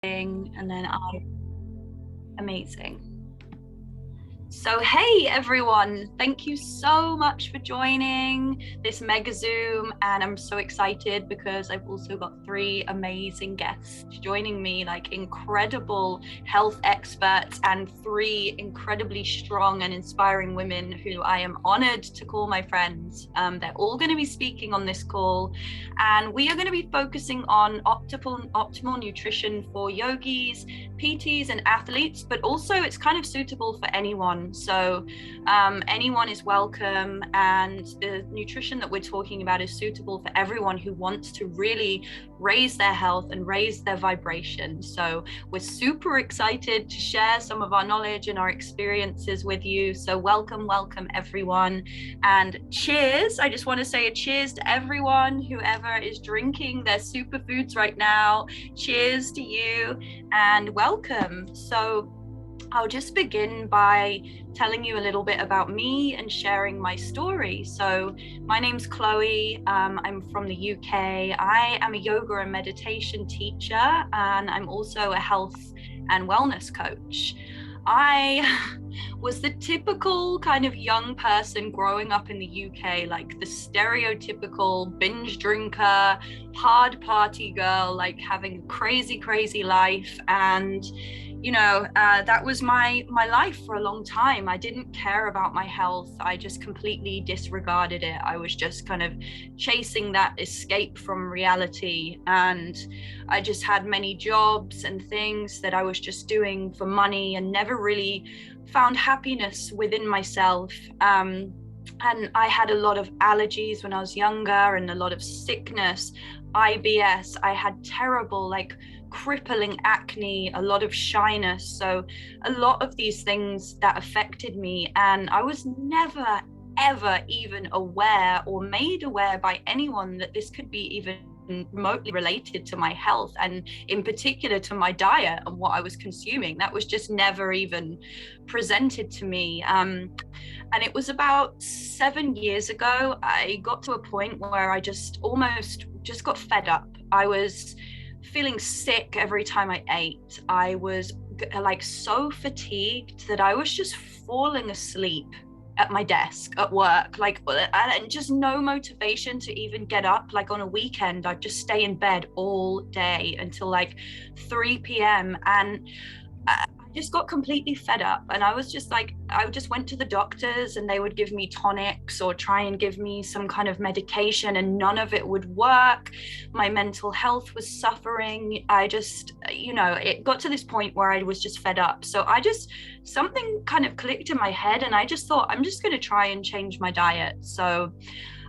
and then amazing. So hey everyone, thank you so much for joining this Megazoom, and I'm so excited because I've also got three amazing guests joining me, like incredible health experts and three incredibly strong and inspiring women who I am honored to call my friends. They're all going to be speaking on this call, and we are going to be focusing on optimal nutrition for yogis, PTs and athletes, but also it's kind of suitable for anyone. So anyone is welcome, and the nutrition that we're talking about is suitable for everyone who wants to really raise their health and raise their vibration. So we're super excited to share some of our knowledge and our experiences with you. So welcome everyone, and cheers. I just want to say a cheers to everyone, whoever is drinking their superfoods right now. Cheers to you and welcome. So I'll just begin by telling you a little bit about me and sharing my story. So my name's Chloe. I'm from the UK. I am a yoga and meditation teacher, and I'm also a health and wellness coach. I was the typical kind of young person growing up in the UK, like the stereotypical binge drinker, hard party girl, like having a crazy life. And that was my life for a long time. I didn't care about my health. I just completely disregarded it. I was just kind of chasing that escape from reality, and I just had many jobs and things that I was just doing for money and never really found happiness within myself. And I had a lot of allergies when I was younger and a lot of sickness, IBS. I had terrible, crippling acne, a lot of shyness. So a lot of these things that affected me, and I was never ever even aware or made aware by anyone that this could be even remotely related to my health, and in particular to my diet and what I was consuming. That was just never even presented to me. And it was about 7 years ago, I got to a point where I just almost got fed up. I was feeling sick every time I ate. I was so fatigued that I was just falling asleep at my desk at work, and just no motivation to even get up. Like on a weekend, I'd just stay in bed all day until 3 p.m. and I just got completely fed up. And I was just I just went to the doctors, and they would give me tonics or try and give me some kind of medication, and none of it would work. My mental health was suffering. I just, it got to this point where I was just fed up. So something kind of clicked in my head, and I just thought, I'm just going to try and change my diet. So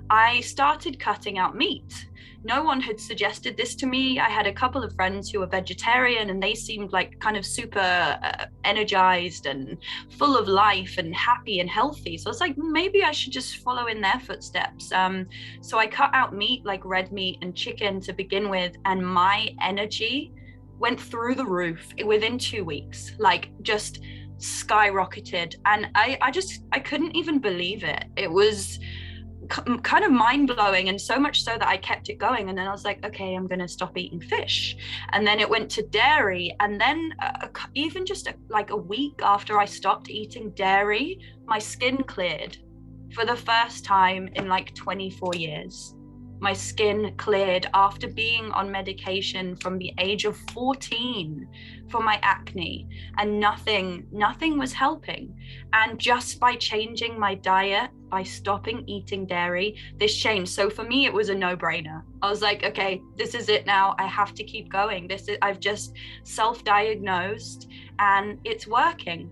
I started cutting out meat. No one had suggested this to me. I had a couple of friends who were vegetarian, and they seemed kind of super energized and full of life and happy and healthy. So I was like, maybe I should just follow in their footsteps. So I cut out meat, like red meat and chicken to begin with, and my energy went through the roof within 2 weeks, just skyrocketed. And I couldn't even believe it. It was kind of mind-blowing, and so much so that I kept it going. And then I was like, okay, I'm going to stop eating fish. And then it went to dairy, and then even just a week after I stopped eating dairy, my skin cleared for the first time in 24 years. My skin cleared after being on medication from the age of 14 for my acne, and nothing was helping. And just by changing my diet, by stopping eating dairy, this changed. So for me, it was a no-brainer. I was like, okay, this is it now. I have to keep going. I've just self-diagnosed, and it's working.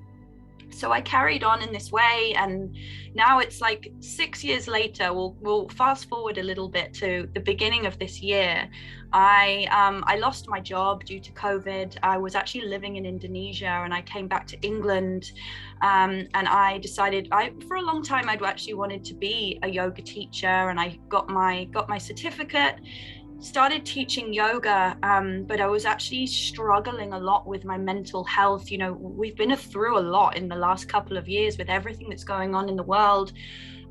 So I carried on in this way, and now it's 6 years later. We'll fast forward a little bit to the beginning of this year. I lost my job due to COVID. I was actually living in Indonesia, and I came back to England, and I decided for a long time I'd actually wanted to be a yoga teacher, and I got my certificate. Started teaching yoga, but I was actually struggling a lot with my mental health. We've been through a lot in the last couple of years with everything that's going on in the world.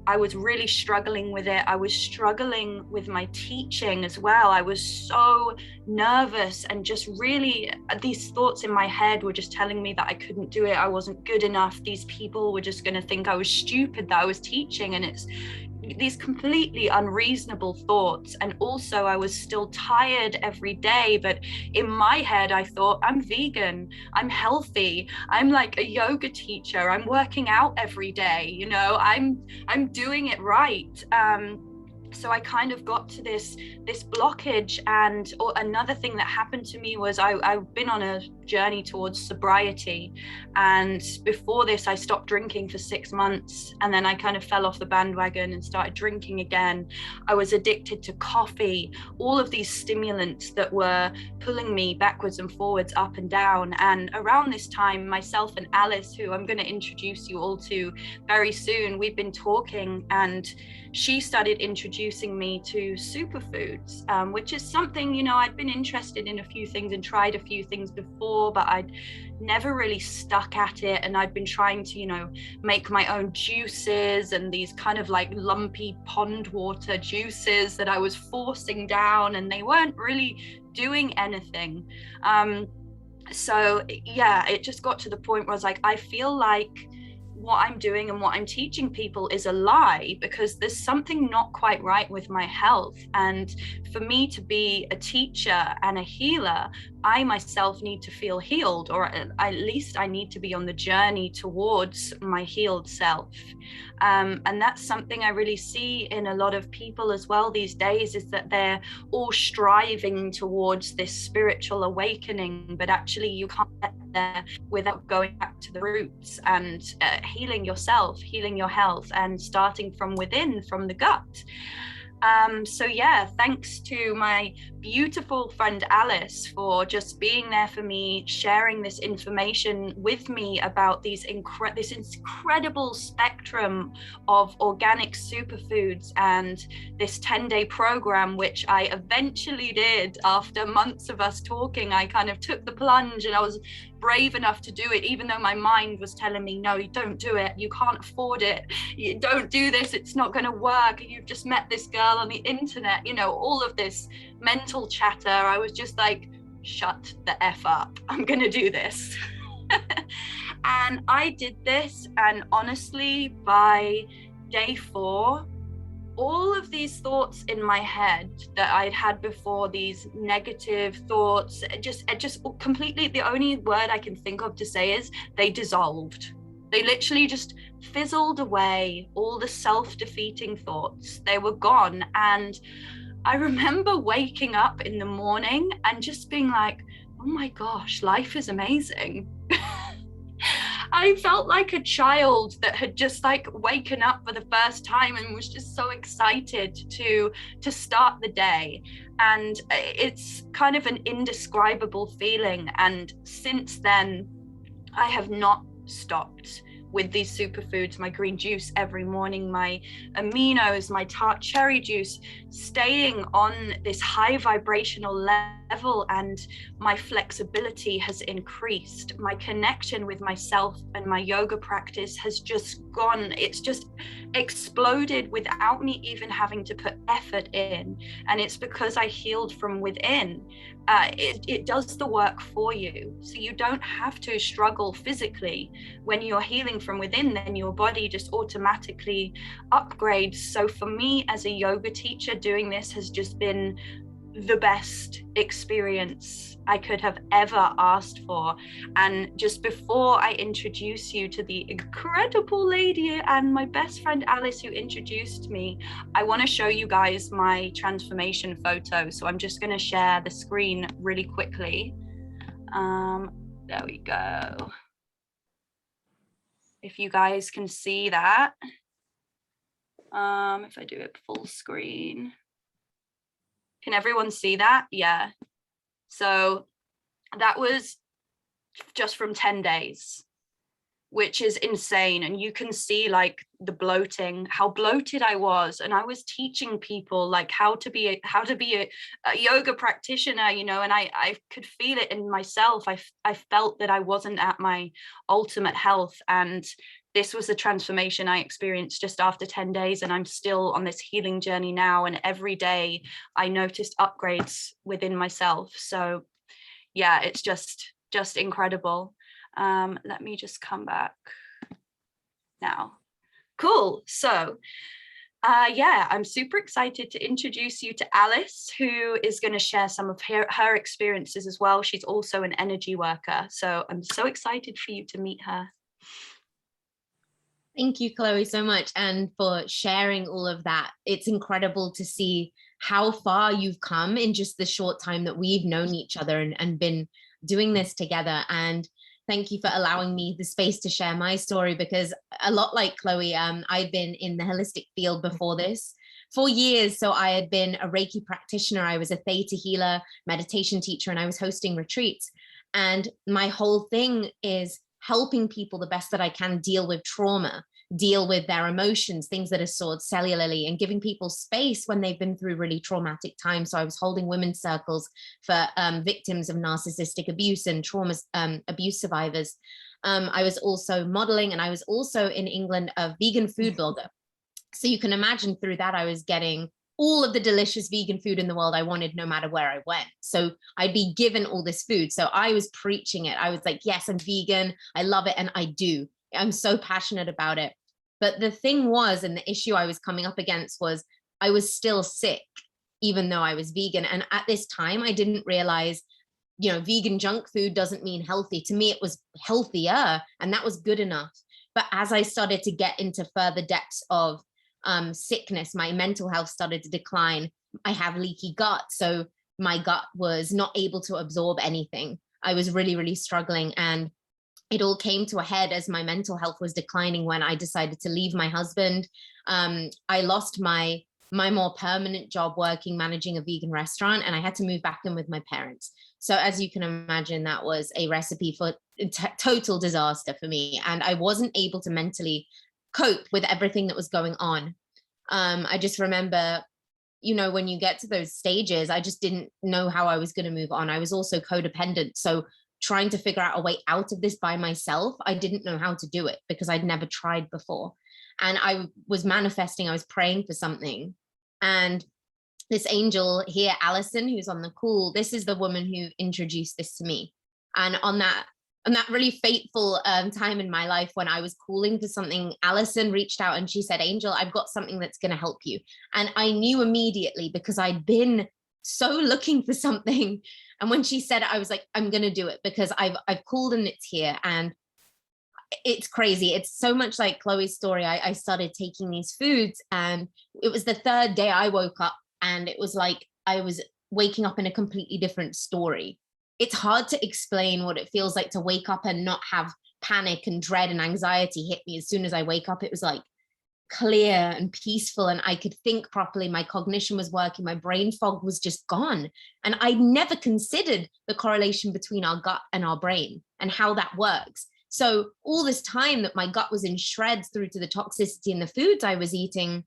I was really struggling with it. I was struggling with my teaching as well. I was so nervous, and just really these thoughts in my head were just telling me that I couldn't do it. I wasn't good enough. These people were just going to think I was stupid that I was teaching. And it's these completely unreasonable thoughts. And also I was still tired every day, but in my head I thought, I'm vegan, I'm healthy, I'm like a yoga teacher, I'm working out every day, you know, I'm doing it right. So I kind of got to this blockage. And another thing that happened to me was I've been on a journey towards sobriety, and before this I stopped drinking for 6 months, and then I kind of fell off the bandwagon and started drinking again. I was addicted to coffee, all of these stimulants that were pulling me backwards and forwards, up and down. And around this time, myself and Alice, who I'm going to introduce you all to very soon, we've been talking, and she started introducing me to superfoods, which is something, you know, I'd been interested in a few things and tried a few things before, but I'd never really stuck at it. And I'd been trying to, you know, make my own juices, and these kind of like lumpy pond water juices that I was forcing down, and they weren't really doing anything. So yeah, it just got to the point where I was like, I feel like what I'm doing and what I'm teaching people is a lie, because there's something not quite right with my health. And for me to be a teacher and a healer, I myself need to feel healed, or at least I need to be on the journey towards my healed self. And that's something I really see in a lot of people as well these days, is that they're all striving towards this spiritual awakening, but actually you can't get there without going back to the roots and healing yourself, healing your health, and starting from within, from the gut. So yeah, thanks to my beautiful friend Alice for just being there for me, sharing this information with me about this incredible spectrum of organic superfoods, and this 10-day program, which I eventually did after months of us talking. I kind of took the plunge, and I was brave enough to do it, even though my mind was telling me, no, you don't do it, you can't afford it, you don't do this, it's not going to work, you've just met this girl on the internet, you know, all of this mental chatter. I was just like, shut the F up, I'm going to do this. And I did this, and honestly, by day 4, all of these thoughts in my head that I'd had before, these negative thoughts, just completely, the only word I can think of to say is they dissolved. They literally just fizzled away, all the self-defeating thoughts, they were gone. And I remember waking up in the morning and just being like, oh my gosh, life is amazing. I felt like a child that had just like waken up for the first time and was just so excited to start the day. And it's kind of an indescribable feeling. And since then, I have not stopped with these superfoods, my green juice every morning, my Aminos, my tart cherry juice, staying on this high vibrational level, and my flexibility has increased. My connection with myself and my yoga practice has just gone, it's just exploded without me even having to put effort in. And it's because I healed from within. It does the work for you. So you don't have to struggle physically. When you're healing from within, then your body just automatically upgrades. So for me as a yoga teacher, doing this has just been the best experience I could have ever asked for. And just before I introduce you to the incredible lady and my best friend Alice who introduced me, I want to show you guys my transformation photo. So I'm just going to share the screen really quickly. There we go. If you guys can see that. If I do it full screen. Can everyone see that? Yeah. So that was just from 10 days, which is insane. And you can see like the bloating, how bloated I was. And I was teaching people like how to be a yoga practitioner, you know, and I could feel it in myself. I felt that I wasn't at my ultimate health. And this was the transformation I experienced just after 10 days. And I'm still on this healing journey now. And every day I noticed upgrades within myself. So yeah, it's just incredible. Let me just come back now. Cool. So yeah, I'm super excited to introduce you to Alice, who is going to share some of her experiences as well. She's also an energy worker. So I'm so excited for you to meet her. Thank you, Chloe, so much, and for sharing all of that. It's incredible to see how far you've come in just the short time that we've known each other and been doing this together. And thank you for allowing me the space to share my story, because a lot like Chloe, I'd been in the holistic field before this for years. So I had been a Reiki practitioner, I was a theta healer, meditation teacher, and I was hosting retreats. And my whole thing is helping people the best that I can deal with trauma, deal with their emotions, things that are stored cellularly, and giving people space when they've been through really traumatic times. So I was holding women's circles for victims of narcissistic abuse and trauma abuse survivors. I was also modeling, and I was also in England a vegan food blogger. So you can imagine through that, I was getting all of the delicious vegan food in the world I wanted, no matter where I went. So I'd be given all this food. So I was preaching it. I was like, yes, I'm vegan. I love it. And I do. I'm so passionate about it. But the thing was, and the issue I was coming up against was I was still sick, even though I was vegan. And at this time, I didn't realize, you know, vegan junk food doesn't mean healthy. To me, it was healthier, and that was good enough. But as I started to get into further depths of sickness, my mental health started to decline. I have leaky gut. So my gut was not able to absorb anything. I was really, really struggling. And it all came to a head as my mental health was declining when I decided to leave my husband. I lost my more permanent job working, managing a vegan restaurant, and I had to move back in with my parents. So as you can imagine, that was a recipe for total disaster for me. And I wasn't able to mentally cope with everything that was going on. I just remember, you know, when you get to those stages, I just didn't know how I was going to move on. I was also codependent. So trying to figure out a way out of this by myself, I didn't know how to do it because I'd never tried before. And I was manifesting, I was praying for something. And this angel here, Allison, who's on the call, this is the woman who introduced this to me. And on that really fateful time in my life when I was calling for something, Allison reached out and she said, Angel, I've got something that's going to help you. And I knew immediately because I'd been so looking for something. And when she said it, I was like, I'm going to do it because I've called and it's here. And it's crazy. It's so much like Chloe's story. I started taking these foods, and it was the third day I woke up, and it was like I was waking up in a completely different story. It's hard to explain what it feels like to wake up and not have panic and dread and anxiety hit me as soon as I wake up. It was like clear and peaceful, and I could think properly. My cognition was working. My brain fog was just gone. And I never considered the correlation between our gut and our brain and how that works. So all this time that my gut was in shreds through to the toxicity in the foods I was eating,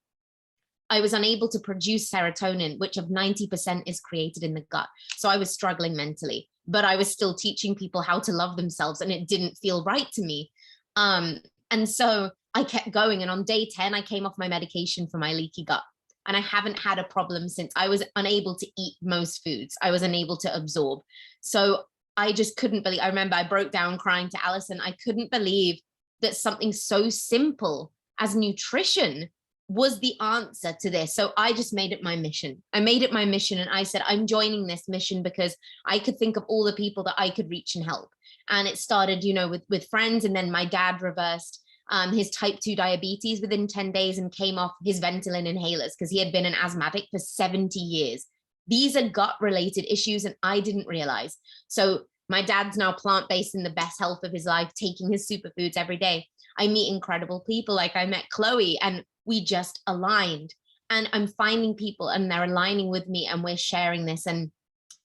I was unable to produce serotonin, which of 90% is created in the gut. So I was struggling mentally, but I was still teaching people how to love themselves, and it didn't feel right to me. And so I kept going. And on day 10, I came off my medication for my leaky gut. And I haven't had a problem since. I was unable to eat most foods. I was unable to absorb. So I just couldn't believe, I remember I broke down crying to Allison. I couldn't believe that something so simple as nutrition was the answer to this. So I just made it my mission. I made it my mission. And I said, I'm joining this mission because I could think of all the people that I could reach and help. And it started, you know, with friends. And then my dad reversed his type 2 diabetes within 10 days and came off his Ventolin inhalers because he had been an asthmatic for 70 years. These are gut related issues, and I didn't realize. So my dad's now plant-based in the best health of his life, taking his superfoods every day. I meet incredible people. Like I met Chloe, and we just aligned. And I'm finding people and they're aligning with me, and we're sharing this. And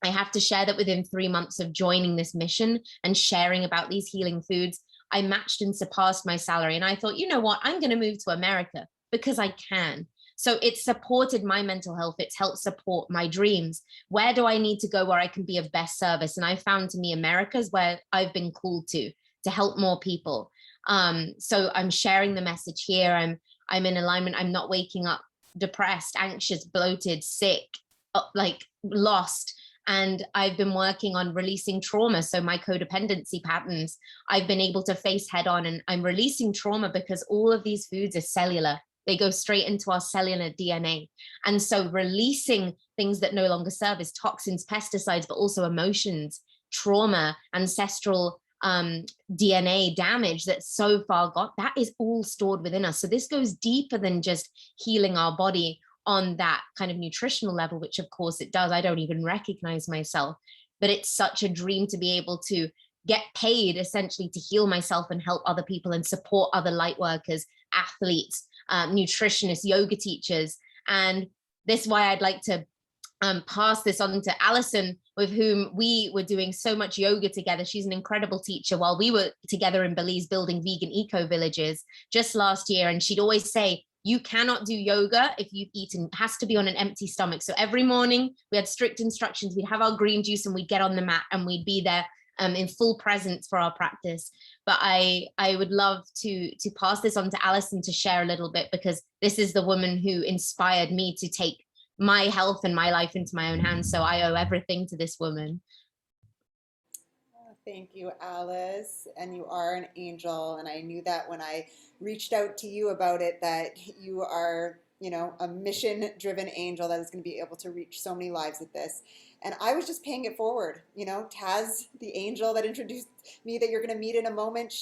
I have to share that within 3 months of joining this mission and sharing about these healing foods, I matched and surpassed my salary. And I thought, you know what, I'm going to move to America because I can. So it's supported my mental health. It's helped support my dreams. Where do I need to go where I can be of best service? And I found to me, America's where I've been called to help more people. So I'm sharing the message here. I'm in alignment. I'm not waking up depressed, anxious, bloated, sick, like lost. And I've been working on releasing trauma. So my codependency patterns, I've been able to face head on, and I'm releasing trauma because all of these foods are cellular. They go straight into our cellular DNA. And so releasing things that no longer serve as toxins, pesticides, but also emotions, trauma, ancestral DNA damage that so far got, that is all stored within us. So this goes deeper than just healing our body on that kind of nutritional level, which of course it does. I don't even recognize myself, but it's such a dream to be able to get paid essentially to heal myself and help other people and support other light workers, athletes, nutritionists, yoga teachers. And this is why I'd like to pass this on to Allison, with whom we were doing so much yoga together. She's an incredible teacher while we were together in Belize building vegan eco villages just last year. And she'd always say, you cannot do yoga if you've eaten. It has to be on an empty stomach. So every morning we had strict instructions. We'd have our green juice and we'd get on the mat and we'd be there in full presence for our practice. But I would love to pass this on to Allison to share a little bit, because this is the woman who inspired me to take my health and my life into my own hands. So I owe everything to this woman. Thank you, Alice. And you are an angel. And I knew that when I reached out to you about it, that you are, you know, a mission-driven angel that is going to be able to reach so many lives with this. And I was just paying it forward. You know, Taz, the angel that introduced me that you're going to meet in a moment,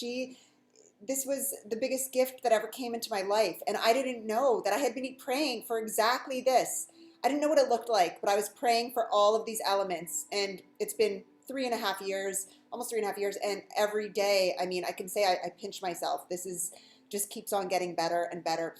this was the biggest gift that ever came into my life. And I didn't know that I had been praying for exactly this. I didn't know what it looked like, but I was praying for all of these elements. And it's been 3.5 years, almost 3.5 years. And every day, I mean, I can say I pinch myself. This is just keeps on getting better and better.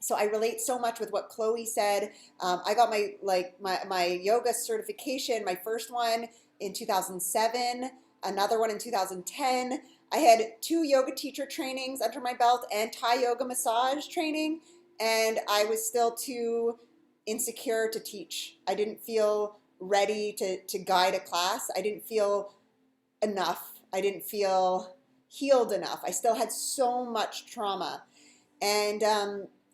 So I relate so much with what Chloe said. I got my yoga certification, my first one in 2007, another one in 2010. I had 2 yoga teacher trainings under my belt and Thai yoga massage training, and I was still too insecure to teach. I didn't feel ready to guide a class. I didn't feel enough. I didn't feel healed enough. I still had so much trauma. And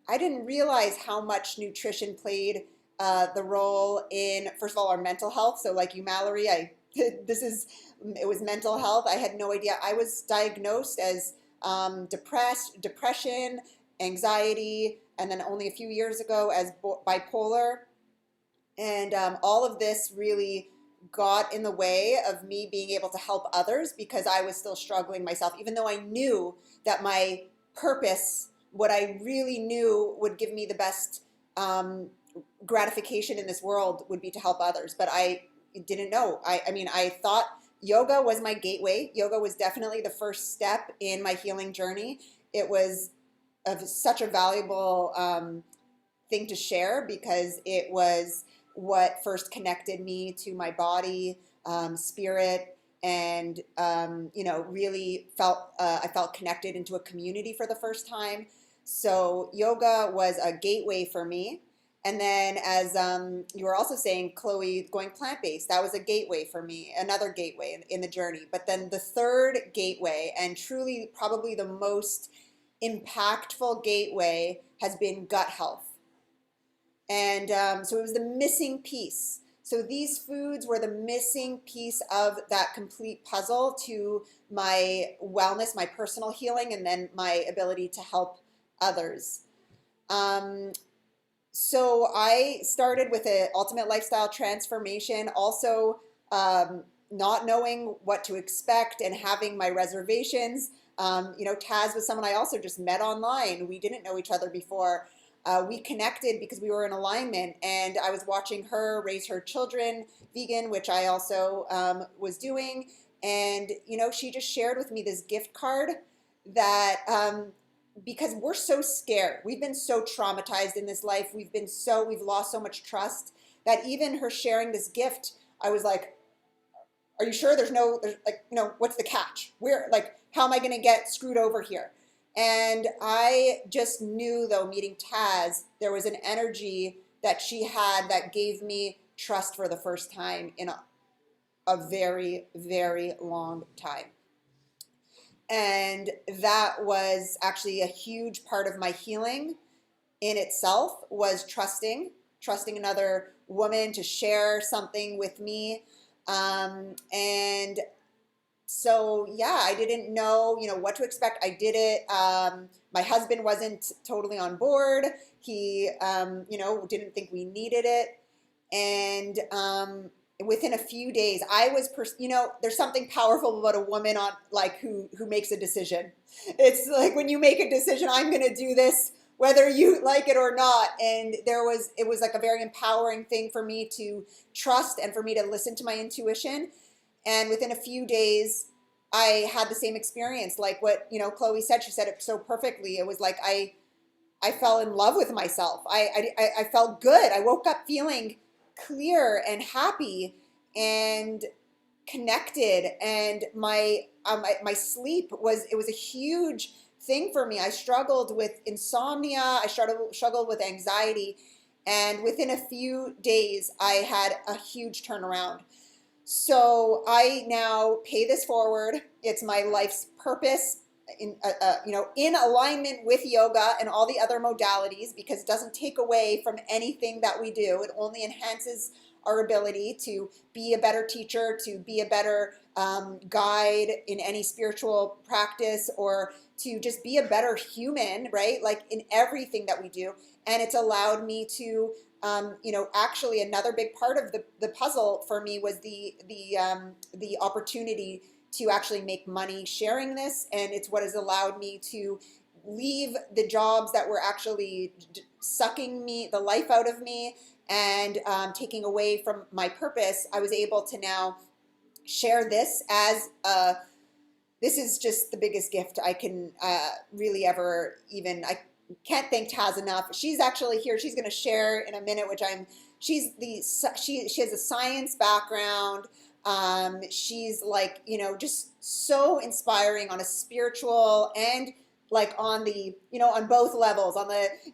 I didn't realize how much nutrition played the role in, first of all, our mental health. So like you, Mallory, it was mental health. I had no idea. I was diagnosed as depression, anxiety, and then only a few years ago as bipolar. And all of this really got in the way of me being able to help others because I was still struggling myself, even though I knew that my purpose, what I really knew would give me the best gratification in this world would be to help others. But I didn't know. I mean, I thought yoga was my gateway. Yoga was definitely the first step in my healing journey. It was such a valuable thing to share because it was what first connected me to my body, spirit, and really I felt connected into a community for the first time. So yoga was a gateway for me. And then as you were also saying, Chloe, going plant-based, that was a gateway for me, another gateway in the journey. But then the third gateway, and truly probably the most impactful gateway, has been gut health. And so it was the missing piece. So these foods were the missing piece of that complete puzzle to my wellness, my personal healing, and then my ability to help others. So I started with an ultimate lifestyle transformation, also not knowing what to expect and having my reservations. Taz was someone I also just met online. We didn't know each other before. We connected because we were in alignment, and I was watching her raise her children vegan, which I also was doing. And, she just shared with me this gift card that because we're so scared. We've been so traumatized in this life. We've lost so much trust that even her sharing this gift, I was like, are you sure there's what's the catch? How am I going to get screwed over here? And I just knew, though, meeting Taz, there was an energy that she had that gave me trust for the first time in a very, very long time. And that was actually a huge part of my healing in itself, was trusting another woman to share something with me. And so yeah, I didn't know, what to expect. I did it. My husband wasn't totally on board. He, didn't think we needed it. And within a few days, I was, there's something powerful about a woman on like who makes a decision. It's like when you make a decision, I'm going to do this, whether you like it or not. And it was like a very empowering thing for me to trust and for me to listen to my intuition. And within a few days, I had the same experience. Like what, Chloe said, she said it so perfectly. It was like I fell in love with myself. I felt good. I woke up feeling clear and happy and connected. And my sleep was a huge thing for me. I struggled with insomnia. I struggled with anxiety. And within a few days, I had a huge turnaround. So I now pay this forward. It's my life's purpose in alignment with yoga and all the other modalities, because it doesn't take away from anything that we do. It only enhances our ability to be a better teacher, to be a better guide in any spiritual practice, or to just be a better human, right? Like in everything that we do. And it's allowed me to actually another big part of the puzzle for me was the opportunity to actually make money sharing this. And it's what has allowed me to leave the jobs that were actually sucking the life out of me and taking away from my purpose. I was able to now share this as this is just the biggest gift I can really ever I can't thank Taz enough. She's actually here. She's going to share in a minute, she has a science background. She's like, just so inspiring on a spiritual and like on the, on both levels.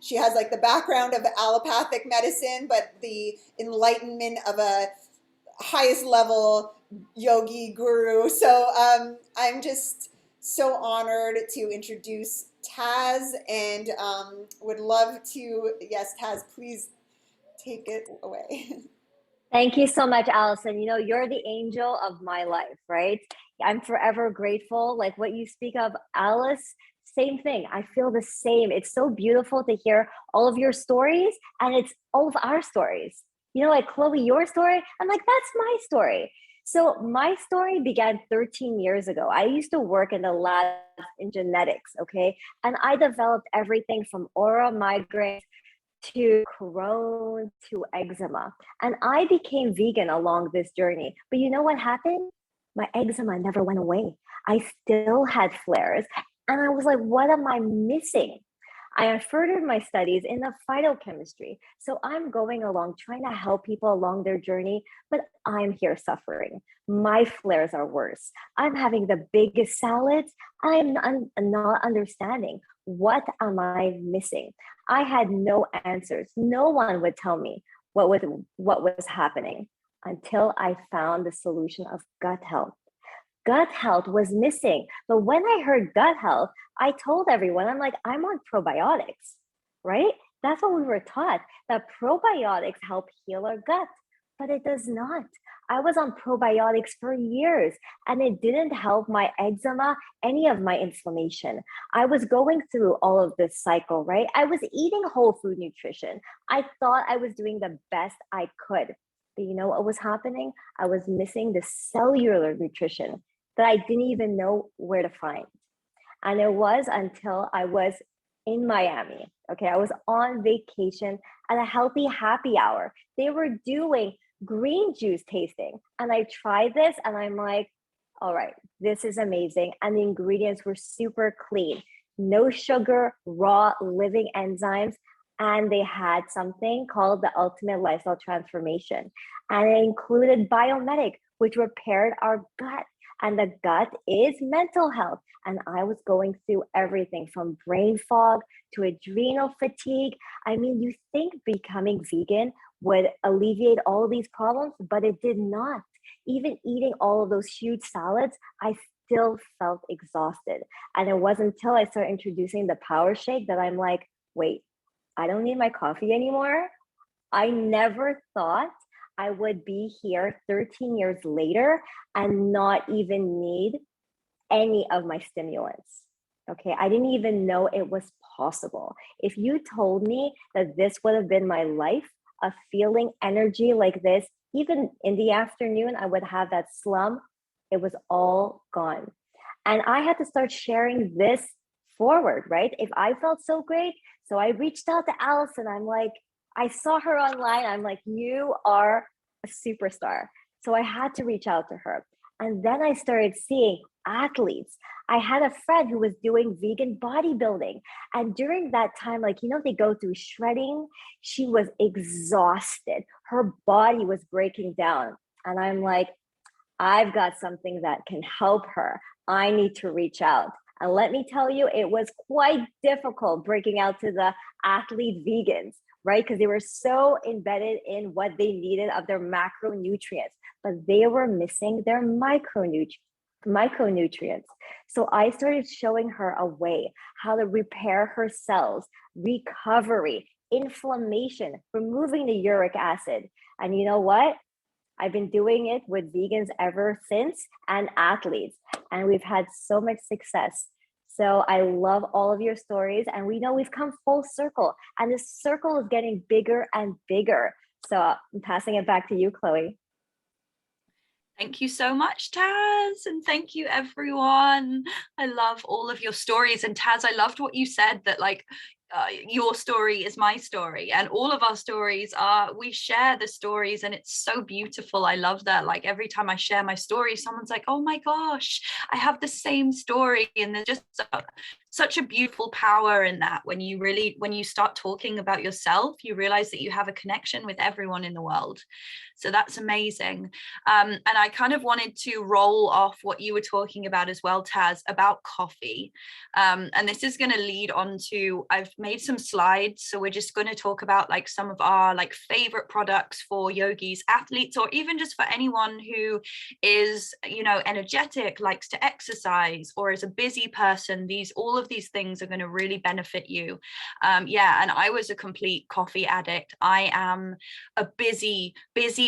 She has like the background of allopathic medicine, but the enlightenment of a highest level yogi guru. So I'm just so honored to introduce Taz, and would love to, yes, Taz, please take it away. Thank you so much, Allison. You're the angel of my life, right? I'm forever grateful. Like what you speak of, Alice, same thing. I feel the same. It's so beautiful to hear all of your stories, and it's all of our stories. Like Chloe, your story, I'm like, that's my story. So my story began 13 years ago. I used to work in the lab in genetics, okay? And I developed everything from aura migraines to Crohn to eczema. And I became vegan along this journey. But you know what happened? My eczema never went away. I still had flares. And I was like, what am I missing? I furthered my studies in the phytochemistry. So I'm going along, trying to help people along their journey, but I'm here suffering. My flares are worse. I'm having the biggest salads. I'm not understanding. What am I missing? I had no answers. No one would tell me what was happening until I found the solution of gut health. Gut health was missing. But when I heard gut health, I told everyone, I'm like, I'm on probiotics, right? That's what we were taught, that probiotics help heal our gut, but it does not. I was on probiotics for years and it didn't help my eczema, any of my inflammation. I was going through all of this cycle, right? I was eating whole food nutrition. I thought I was doing the best I could. But you know what was happening? I was missing the cellular nutrition that I didn't even know where to find. And it was until I was in Miami. Okay, I was on vacation at a healthy happy hour. They were doing green juice tasting. And I tried this and I'm like, all right, this is amazing. And the ingredients were super clean. No sugar, raw living enzymes. And they had something called the Ultimate Lifestyle Transformation. And it included Biomedic, which repaired our gut. And the gut is mental health. And I was going through everything from brain fog to adrenal fatigue. I mean, you think becoming vegan would alleviate all these problems, but it did not. Even eating all of those huge salads, I still felt exhausted. And it wasn't until I started introducing the power shake that I'm like, wait, I don't need my coffee anymore. I never thought I would be here 13 years later and not even need any of my stimulants. Okay, I didn't even know it was possible. If you told me that this would have been my life, of feeling energy like this, even in the afternoon, I would have that slump. It was all gone. And I had to start sharing this forward, right? If I felt so great, so I reached out to Allison. I'm like, I saw her online. I'm like, you are a superstar. So I had to reach out to her. And then I started seeing athletes. I had a friend who was doing vegan bodybuilding. And during that time, like, they go through shredding. She was exhausted. Her body was breaking down. And I'm like, I've got something that can help her. I need to reach out. And let me tell you, it was quite difficult breaking out to the athlete vegans, right? Because they were so embedded in what they needed of their macronutrients, but they were missing their micronutrients. So I started showing her a way how to repair her cells, recovery, inflammation, removing the uric acid. And you know what? I've been doing it with vegans ever since and athletes, and we've had so much success. So I love all of your stories, and we know we've come full circle, and this circle is getting bigger and bigger. So I'm passing it back to you, Chloe. Thank you so much, Taz, and thank you, everyone. I love all of your stories. And Taz, I loved what you said, that your story is my story, and all of our stories we share the stories, and it's so beautiful. I love that. Like, every time I share my story, someone's like, oh my gosh, I have the same story. And there's just such a beautiful power in that. When you start talking about yourself, you realize that you have a connection with everyone in the world. So that's amazing. And I kind of wanted to roll off what you were talking about as well, Taz, about coffee. And this is going to lead on to, I've made some slides. So we're just going to talk about like some of our like favorite products for yogis, athletes, or even just for anyone who is, energetic, likes to exercise, or is a busy person. All of these things are going to really benefit you. And I was a complete coffee addict. I am a busy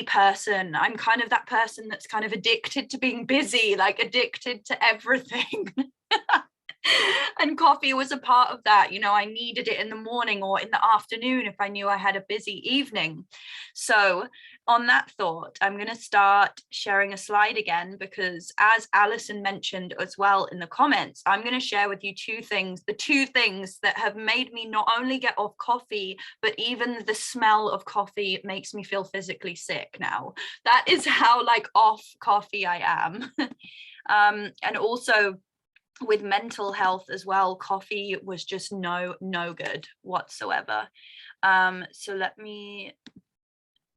person. I'm kind of that person that's kind of addicted to being busy, like addicted to everything. And coffee was a part of that. I needed it in the morning or in the afternoon if I knew I had a busy evening. So on that thought, I'm going to start sharing a slide again, because as Allison mentioned as well in the comments, I'm going to share with you the two things that have made me not only get off coffee, but even the smell of coffee makes me feel physically sick now. That is how off coffee I am. And also, with mental health as well, coffee was just no good whatsoever. So let me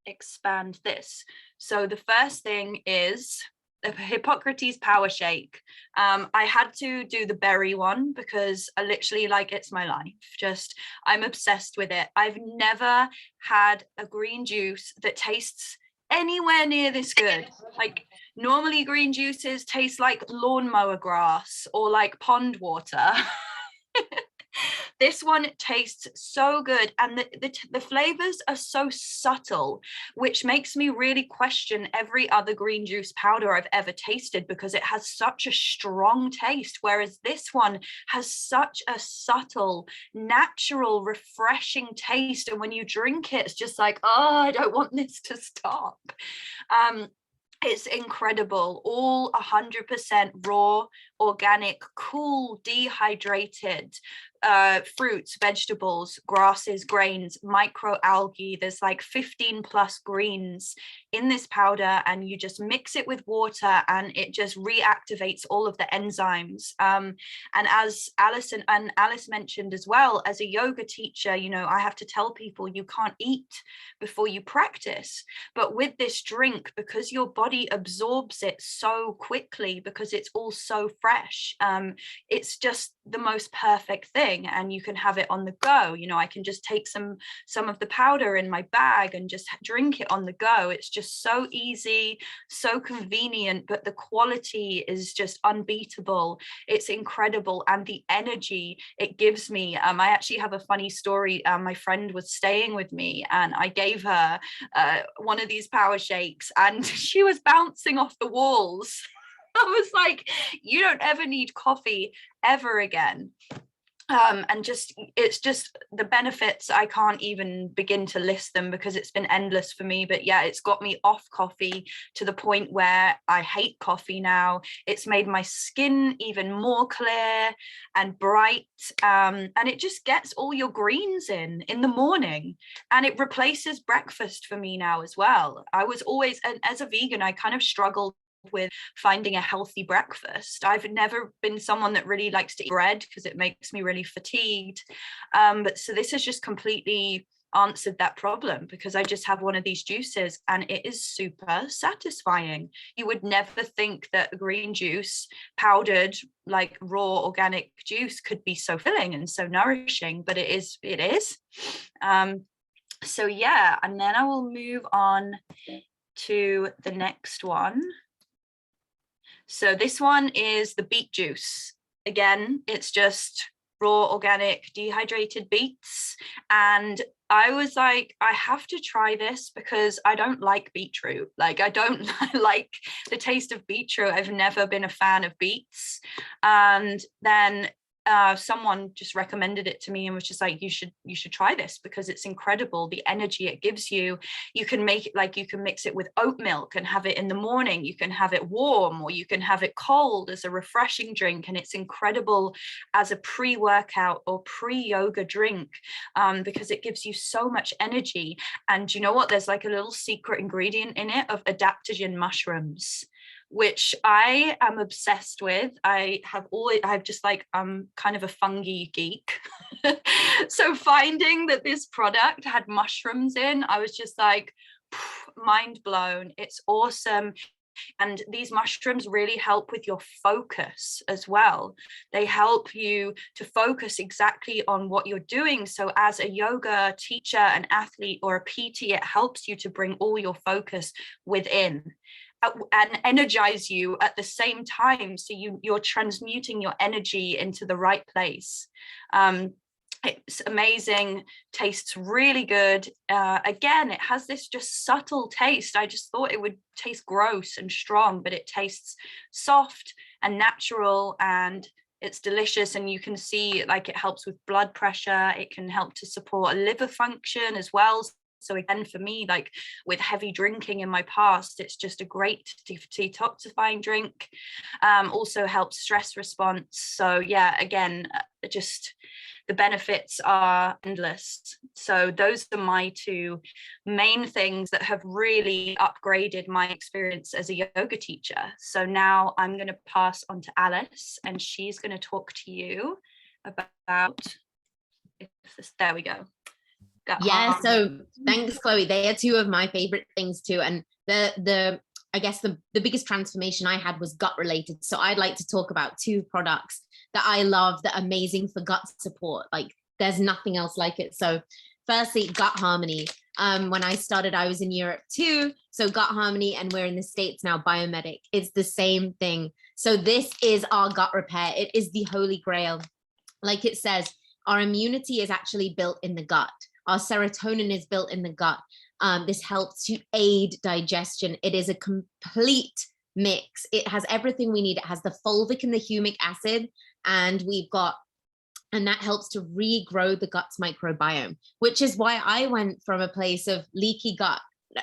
expand this. So the first thing is the Hippocrates Power Shake. I had to do the berry one because I literally it's my life. I'm obsessed with it. I've never had a green juice that tastes anywhere near this good. Normally green juices taste like lawnmower grass or like pond water. This one tastes so good, and the flavors are so subtle, which makes me really question every other green juice powder I've ever tasted, because it has such a strong taste, whereas this one has such a subtle, natural, refreshing taste. And when you drink it, it's just like, oh, I don't want this to stop. It's incredible. All 100% raw, organic, cool, dehydrated fruits, vegetables, grasses, grains, microalgae. There's 15 plus greens in this powder, and you just mix it with water and it just reactivates all of the enzymes. And as Alice mentioned as well, as a yoga teacher, I have to tell people you can't eat before you practice. But with this drink, because your body absorbs it so quickly, because it's all so fresh. It's just the most perfect thing, and you can have it on the go. You know, I can just take some of the powder in my bag and just drink it on the go. It's just so easy, so convenient, but the quality is just unbeatable. It's incredible, and the energy it gives me. I actually have a funny story. My friend was staying with me, and I gave her one of these power shakes, and she was bouncing off the walls. I was like, you don't ever need coffee ever again. And just, it's just the benefits, I can't even begin to list them because it's been endless for me. But yeah, it's got me off coffee to the point where I hate coffee now. It's made my skin even more clear and bright, and it just gets all your greens in the morning, and it replaces breakfast for me now as well. I was always, and as a vegan, I kind of struggled with finding a healthy breakfast. I've never been someone that really likes to eat bread because it makes me really fatigued, but so this has just completely answered that problem, because I just have one of these juices and it is super satisfying. You would never think that a green juice, powdered, like raw organic juice, could be so filling and so nourishing, but it is. So yeah, and then I will move on to the next one. So this one is the beet juice. Again, it's just raw organic dehydrated beets, and I was like, I have to try this because I don't like beetroot. Like, I don't like the taste of beetroot. I've never been a fan of beets. And then someone just recommended it to me and was just like, you should try this because it's incredible. The energy it gives you. You can make it, like, you can mix it with oat milk and have it in the morning. You can have it warm, or you can have it cold as a refreshing drink, and it's incredible as a pre-workout or pre-yoga drink, because it gives you so much energy. And you know what, there's like a little secret ingredient in it of adaptogen mushrooms, which I am obsessed with. I've just like, I'm kind of a fungi geek. So finding that this product had mushrooms in, I was just like, mind blown. It's awesome. And these mushrooms really help with your focus as well. They help you to focus exactly on what you're doing. So as a yoga teacher, an athlete, or a PT, it helps you to bring all your focus within and energize you at the same time. So you're transmuting your energy into the right place. It's amazing, tastes really good. Again, it has this just subtle taste. I just thought it would taste gross and strong, but it tastes soft and natural, and it's delicious. And you can see, like, it helps with blood pressure. It can help to support liver function as well. So again, for me, like with heavy drinking in my past, it's just a great detoxifying drink. Also helps stress response. So yeah, again, just the benefits are endless. So those are my two main things that have really upgraded my experience as a yoga teacher. So now I'm going to pass on to Alice, and she's going to talk to you about, there we go. Yeah, so thanks, Chloe. They are two of my favorite things too. And the I guess the biggest transformation I had was gut related. So I'd like to talk about two products that I love that are amazing for gut support. Like, there's nothing else like it. So firstly, Gut Harmony. When I started, I was in Europe too. So Gut Harmony, and we're in the States now, Biomedic. It's the same thing. So this is our gut repair. It is the holy grail. Like it says, our immunity is actually built in the gut. Our serotonin is built in the gut. This helps to aid digestion. It is a complete mix. It has everything we need. It has the fulvic and the humic acid, and that helps to regrow the gut's microbiome, which is why I went from a place of leaky gut,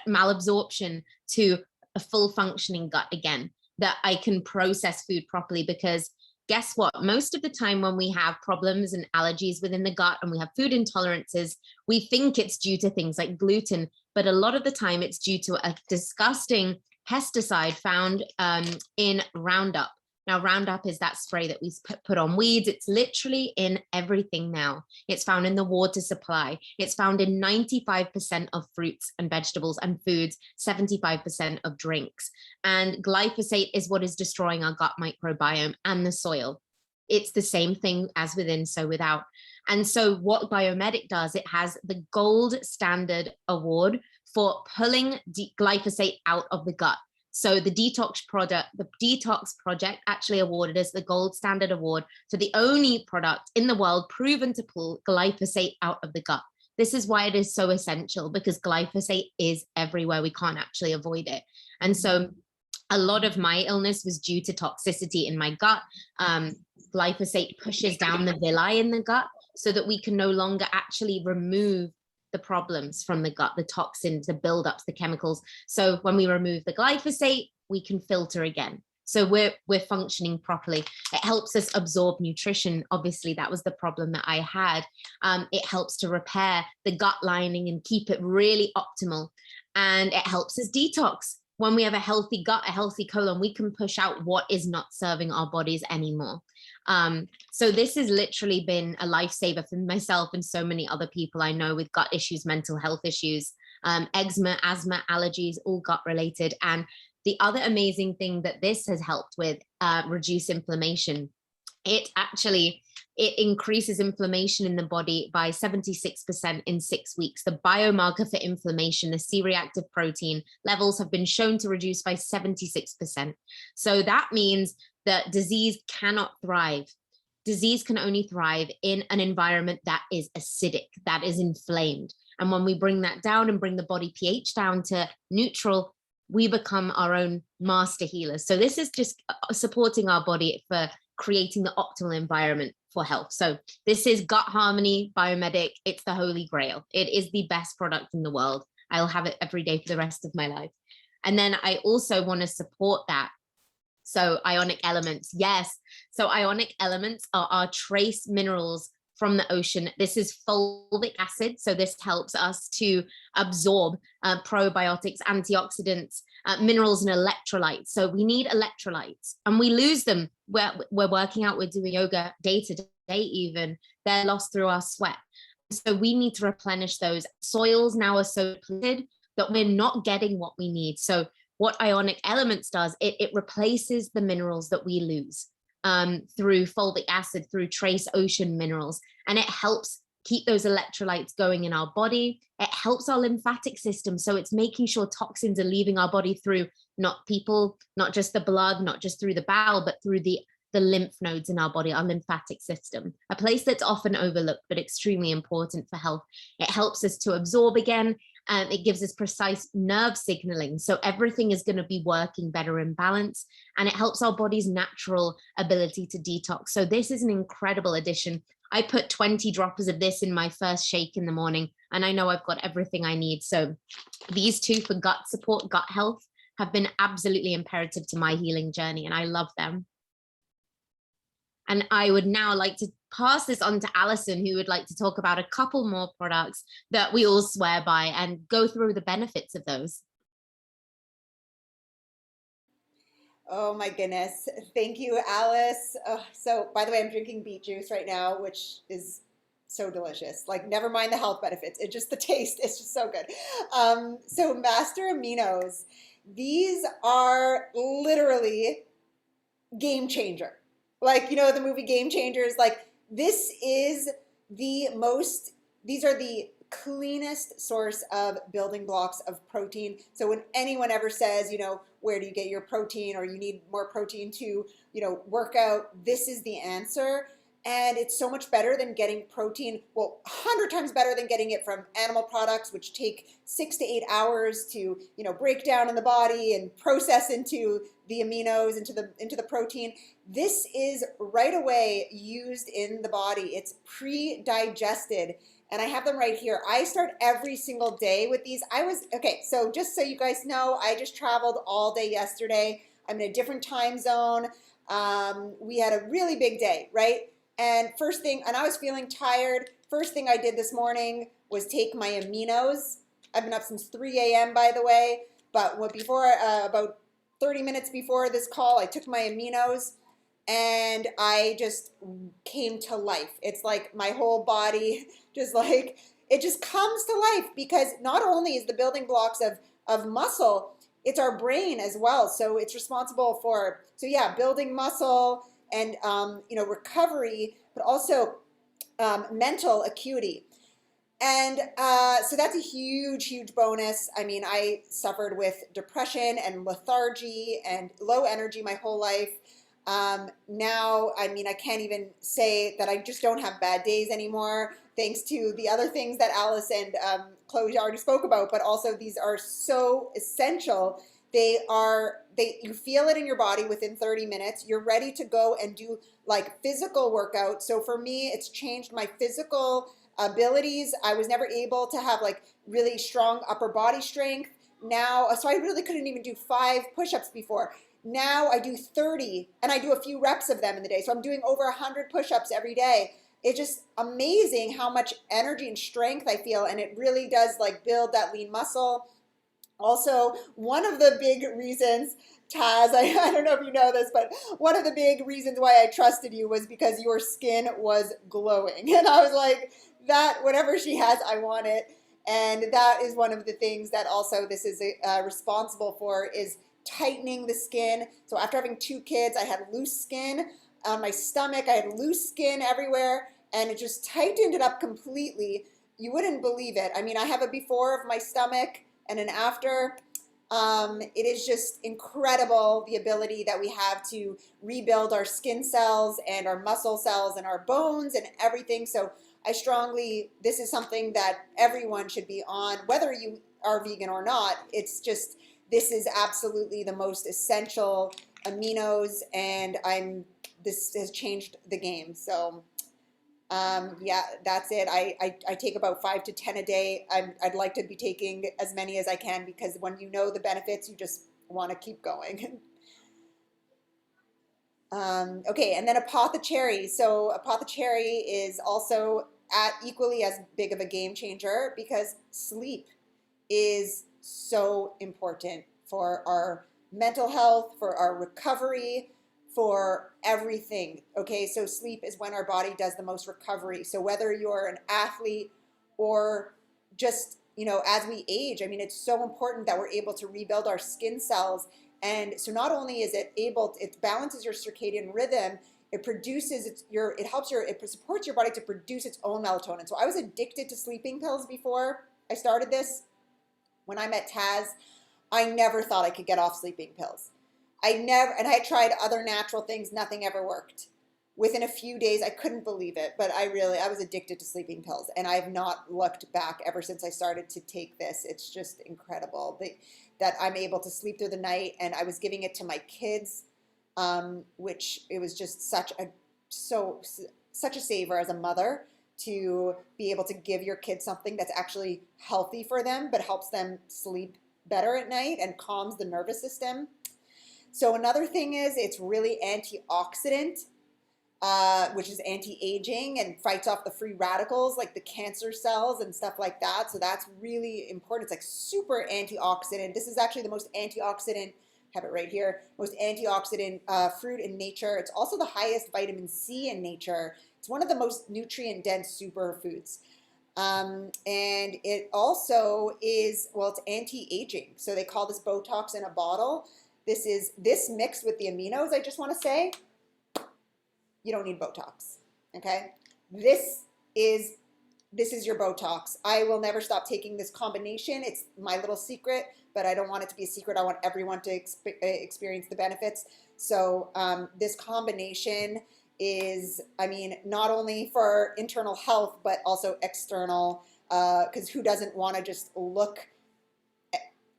malabsorption, to a full functioning gut again, that I can process food properly. Because guess what? Most of the time when we have problems and allergies within the gut and we have food intolerances, we think it's due to things like gluten, but a lot of the time it's due to a disgusting pesticide found in Roundup, Now, Roundup is that spray that we put on weeds. It's literally in everything now. It's found in the water supply. It's found in 95% of fruits and vegetables and foods, 75% of drinks. And glyphosate is what is destroying our gut microbiome and the soil. It's the same thing as within, so without. And so what Biomedic does, it has the gold standard award for pulling glyphosate out of the gut. So the Detox Project actually awarded us the gold standard award for the only product in the world proven to pull glyphosate out of the gut. This is why it is so essential, because glyphosate is everywhere. We can't actually avoid it. And so a lot of my illness was due to toxicity in my gut. Glyphosate pushes down the villi in the gut so that we can no longer actually remove the problems from the gut, the toxins, the buildups, the chemicals. So when we remove the glyphosate, we can filter again. So we're functioning properly. It helps us absorb nutrition. Obviously, that was the problem that I had. It helps to repair the gut lining and keep it really optimal. And it helps us detox. When we have a healthy gut, a healthy colon, we can push out what is not serving our bodies anymore. So this has literally been a lifesaver for myself and so many other people I know with gut issues, mental health issues, eczema, asthma, allergies, all gut related. And the other amazing thing that this has helped with, reduce inflammation. It increases inflammation in the body by 76% in 6 weeks. The biomarker for inflammation, the C-reactive protein levels, have been shown to reduce by 76%. So that means that disease cannot thrive. Disease can only thrive in an environment that is acidic, that is inflamed. And when we bring that down and bring the body pH down to neutral, we become our own master healers. So this is just supporting our body for creating the optimal environment for health. So this is Gut Harmony Biomedic. It's the holy grail. It is the best product in the world. I'll have it every day for the rest of my life. And then I also want to support that. So Ionic Elements, yes. So Ionic Elements are our trace minerals from the ocean. This is fulvic acid. So this helps us to absorb probiotics, antioxidants, minerals and electrolytes. So we need electrolytes and we lose them. We're working out, we're doing yoga day to day even. They're lost through our sweat. So we need to replenish those. Soils now are so depleted that we're not getting what we need. So what Ionic Elements does, it replaces the minerals that we lose through fulvic acid, through trace ocean minerals, and it helps keep those electrolytes going in our body. It helps our lymphatic system. So it's making sure toxins are leaving our body through not just the blood, not just through the bowel, but through the lymph nodes in our body, our lymphatic system, a place that's often overlooked, but extremely important for health. It helps us to absorb again. It gives us precise nerve signaling. So everything is going to be working better in balance, and it helps our body's natural ability to detox. So this is an incredible addition. I put 20 droppers of this in my first shake in the morning, and I know I've got everything I need. So these two for gut support, gut health, have been absolutely imperative to my healing journey, and I love them. And I would now like to pass this on to Allison, who would like to talk about a couple more products that we all swear by and go through the benefits of those. Oh my goodness. Thank you, Alice. So by the way, I'm drinking beet juice right now, which is so delicious. Like, never mind the health benefits. It's just the taste. It's just so good. So Master Aminos, these are literally game changer. Like, you know, the movie Game Changers, like this is these are the cleanest source of building blocks of protein. So when anyone ever says, you know, where do you get your protein, or you need more protein to, you know, work out, this is the answer. And it's so much better than getting protein, well, 100 times better than getting it from animal products, which take 6 to 8 hours to, you know, break down in the body and process into the aminos, into the protein. This is right away used in the body. It's pre-digested. And I have them right here. I start every single day with these. Okay, so just so you guys know, I just traveled all day yesterday. I'm in a different time zone. We had a really big day, right? And I was feeling tired. First thing I did this morning was take my aminos. I've been up since 3 a.m. by the way, but about 30 minutes before this call, I took my aminos. and I just came to life. It's like my whole body just like, it just comes to life, because not only is the building blocks of muscle, it's our brain as well. So it's responsible for, so yeah, building muscle and, recovery, but also mental acuity. And so that's a huge, huge bonus. I mean, I suffered with depression and lethargy and low energy my whole life. Now, I mean, I can't even say that I just don't have bad days anymore, thanks to the other things that Alice and Chloe already spoke about, but also these are so essential. You feel it in your body within 30 minutes. You're ready to go and do like physical workout. So for me, it's changed my physical abilities. I was never able to have like really strong upper body strength. Now, so I really couldn't even do 5 push-ups before. Now I do 30, and I do a few reps of them in the day. So I'm doing over 100 push-ups every day. It's just amazing how much energy and strength I feel, and it really does like build that lean muscle. Also, one of the big reasons, Taz, I don't know if you know this, but one of the big reasons why I trusted you was because your skin was glowing. And I was like, that, whatever she has, I want it. And that is one of the things that also this is responsible for, is tightening the skin. So after having 2 kids, I had loose skin on my stomach. I had loose skin everywhere, and it just tightened it up completely. You wouldn't believe it. I mean, I have a before of my stomach and an after. It is just incredible, the ability that we have to rebuild our skin cells and our muscle cells and our bones and everything. So this is something that everyone should be on, whether you are vegan or not. It's just, this is absolutely the most essential aminos, and this has changed the game. So yeah, that's it. I take about 5 to 10 a day. I'd like to be taking as many as I can, because when you know the benefits, you just want to keep going. Okay, and then Apothecary. So Apothecary is also equally as big of a game changer, because sleep is so important for our mental health, for our recovery, for everything. Okay, so sleep is when our body does the most recovery. So whether you're an athlete or just, as we age, I mean, it's so important that we're able to rebuild our skin cells. And so not only is it balances your circadian rhythm, it supports your body to produce its own melatonin. So I was addicted to sleeping pills before I started this. When I met Taz, I never thought I could get off sleeping pills. And I tried other natural things, nothing ever worked. Within a few days, I couldn't believe it, but I was addicted to sleeping pills, and I have not looked back ever since I started to take this. It's just incredible that I'm able to sleep through the night, and I was giving it to my kids, which it was just such a saver as a mother, to be able to give your kids something that's actually healthy for them, but helps them sleep better at night and calms the nervous system. So another thing is, it's really antioxidant, which is anti-aging and fights off the free radicals like the cancer cells and stuff like that. So that's really important. It's like super antioxidant. This is actually the most antioxidant, have it right here, most antioxidant fruit in nature. It's also the highest vitamin C in nature. It's one of the most nutrient-dense superfoods. And it also is, it's anti-aging. So they call this Botox in a bottle. This mixed with the aminos, I just want to say, you don't need Botox, okay? This is your Botox. I will never stop taking this combination. It's my little secret, but I don't want it to be a secret. I want everyone to experience the benefits. So this combination is, I mean, not only for internal health, but also external, because who doesn't want to just look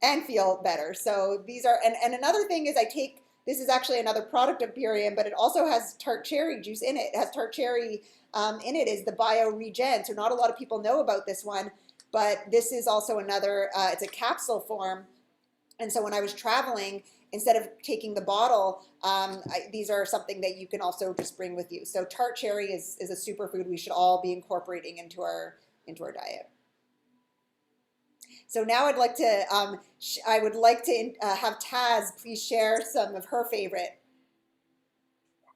and feel better? So these are, and another thing is this is actually another product of Burium, but it also has tart cherry juice in it. It has tart cherry in it, is the BioRegen. So not a lot of people know about this one, but this is also another, it's a capsule form. And so when I was traveling, instead of taking the bottle, these are something that you can also just bring with you. So tart cherry is a superfood we should all be incorporating into our diet. So now I'd like to, have Taz please share some of her favorite.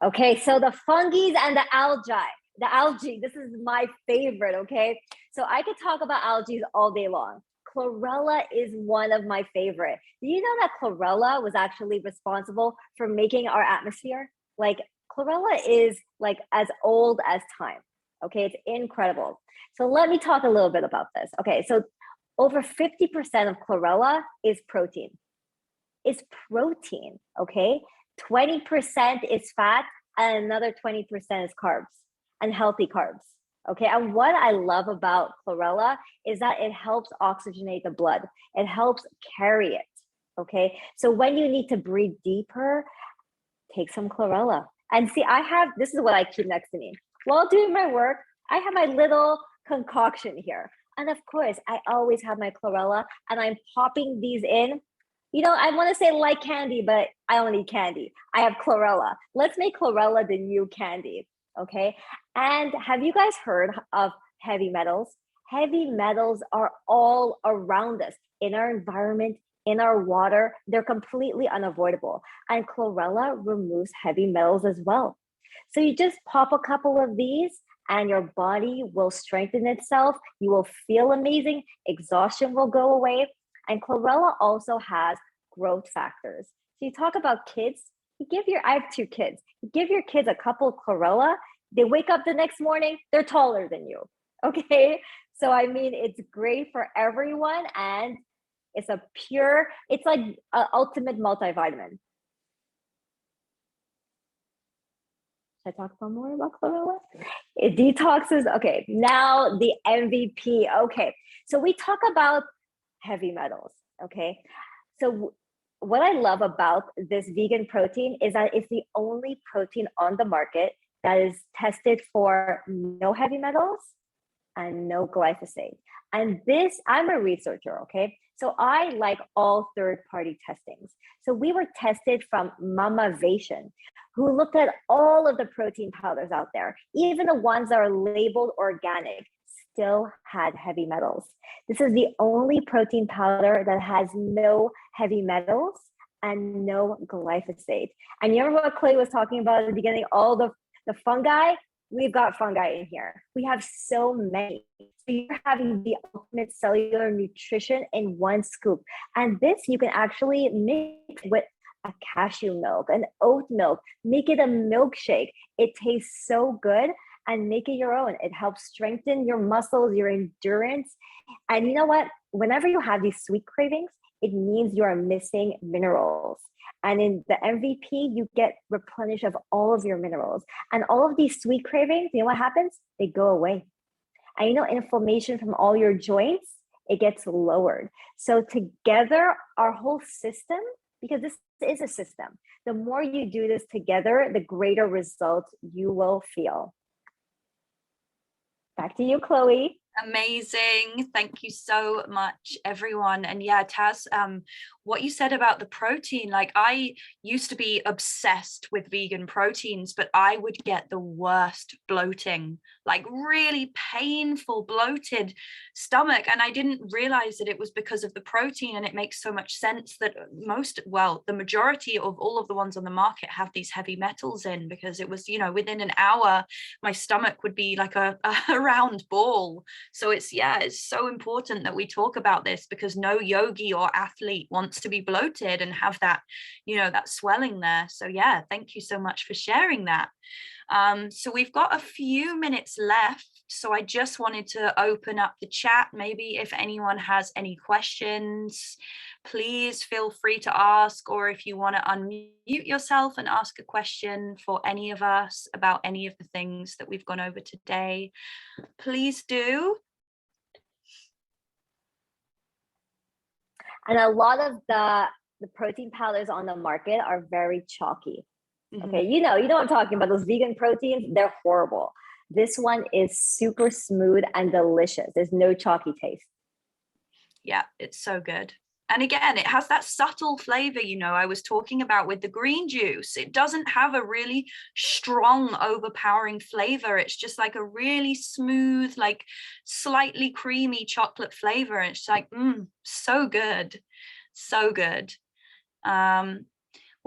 Okay, so the fungi and the algae, this is my favorite, okay? So I could talk about algae all day long. Chlorella is one of my favorite. Do you know that chlorella was actually responsible for making our atmosphere? Like chlorella is like as old as time, okay? It's incredible. So let me talk a little bit about this. Okay, so over 50% of chlorella is protein. It's protein, okay? 20% is fat and another 20% is carbs and healthy carbs. Okay, and what I love about chlorella is that it helps oxygenate the blood. It helps carry it. Okay, so when you need to breathe deeper, take some chlorella. And see, this is what I keep next to me. While doing my work, I have my little concoction here. And of course, I always have my chlorella and I'm popping these in. You know, I want to say like candy, but I don't need candy. I have chlorella. Let's make chlorella the new candy, okay? And have you guys heard of heavy metals? Heavy metals are all around us in our environment, in our water. They're completely unavoidable. And chlorella removes heavy metals as well. So you just pop a couple of these and your body will strengthen itself. You will feel amazing. Exhaustion will go away. And chlorella also has growth factors. So you talk about kids, I have 2 kids. You give your kids a couple of chlorella, they wake up the next morning, they're taller than you, okay? So I mean, it's great for everyone and it's like an ultimate multivitamin. Should I talk more about chlorella? It detoxes, okay, now the MVP, okay. So we talk about heavy metals, okay? So what I love about this vegan protein is that it's the only protein on the market that is tested for no heavy metals and no glyphosate. And this, I'm a researcher, okay? So I like all third-party testings. So we were tested from Mamavation, who looked at all of the protein powders out there, even the ones that are labeled organic, still had heavy metals. This is the only protein powder that has no heavy metals and no glyphosate. And you remember what Clay was talking about at the beginning, all the fungi? We've got fungi in here. We have so many. So you're having the ultimate cellular nutrition in one scoop. And this you can actually mix with a cashew milk, an oat milk, make it a milkshake. It tastes so good. And make it your own. It helps strengthen your muscles, your endurance. And you know what? Whenever you have these sweet cravings, it means you are missing minerals. And in the MVP, you get replenish of all of your minerals. And all of these sweet cravings, you know what happens? They go away. And you know, inflammation from all your joints, it gets lowered. So together, our whole system, because this is a system, the more you do this together, the greater results you will feel. Back to you, Chloe. Amazing. Thank you so much, everyone. And yeah, Taz, what you said about the protein, like I used to be obsessed with vegan proteins, but I would get the worst bloating, like really painful bloated stomach. And I didn't realize that it was because of the protein. And it makes so much sense that the majority of all of the ones on the market have these heavy metals in, because it was, you know, within an hour, my stomach would be like a round ball. So it's so important that we talk about this, because no yogi or athlete wants to be bloated and have that, you know, that swelling there. So yeah, thank you so much for sharing that. So we've got a few minutes left. So I just wanted to open up the chat. Maybe if anyone has any questions, please feel free to ask, or if you want to unmute yourself and ask a question for any of us about any of the things that we've gone over today, please do. And a lot of the protein powders on the market are very chalky. Okay, you know what I'm talking about, those vegan proteins, they're horrible. This one is super smooth and delicious. There's no chalky taste. Yeah, it's so good. And again, it has that subtle flavor, you know, I was talking about with the green juice. It doesn't have a really strong, overpowering flavor. It's just like a really smooth, like slightly creamy chocolate flavor. And it's like, so good. So good.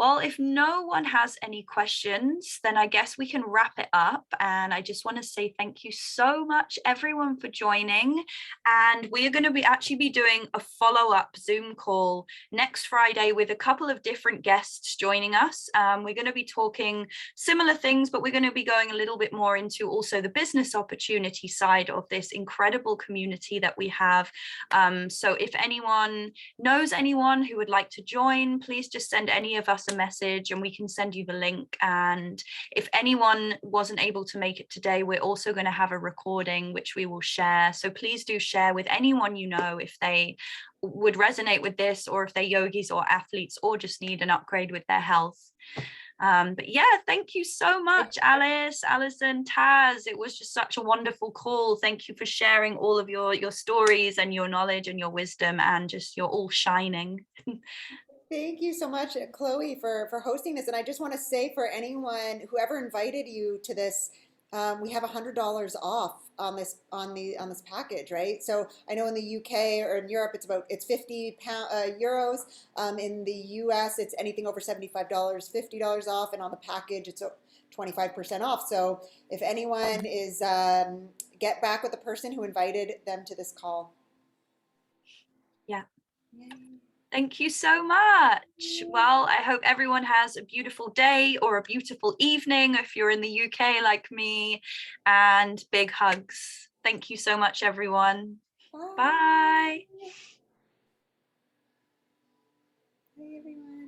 Well, if no one has any questions, then I guess we can wrap it up. And I just want to say thank you so much, everyone, for joining. And we are going to actually be doing a follow-up Zoom call next Friday with a couple of different guests joining us. We're going to be talking similar things, but we're going to be going a little bit more into also the business opportunity side of this incredible community that we have. So if anyone knows anyone who would like to join, please just send any of us a message and we can send you the link. And if anyone wasn't able to make it today, we're also going to have a recording which we will share. So please do share with anyone you know if they would resonate with this, or if they're yogis or athletes or just need an upgrade with their health. But yeah, thank you so much, Alice, Allison, Taz. It was just such a wonderful call. Thank you for sharing all of your stories and your knowledge and your wisdom, and just you're all shining. Thank you so much, Chloe, for hosting this. And I just want to say, for anyone, whoever invited you to this, we have $100 off on this package, right? So I know in the UK or in Europe it's 50 euros. In the US it's anything over $75, $50 off, and on the package it's 25% off. So if anyone is, get back with the person who invited them to this call. Yeah. Yay. Thank you so much. Well, I hope everyone has a beautiful day or a beautiful evening if you're in the UK like me, and big hugs. Thank you so much, everyone. Bye. Bye, everyone.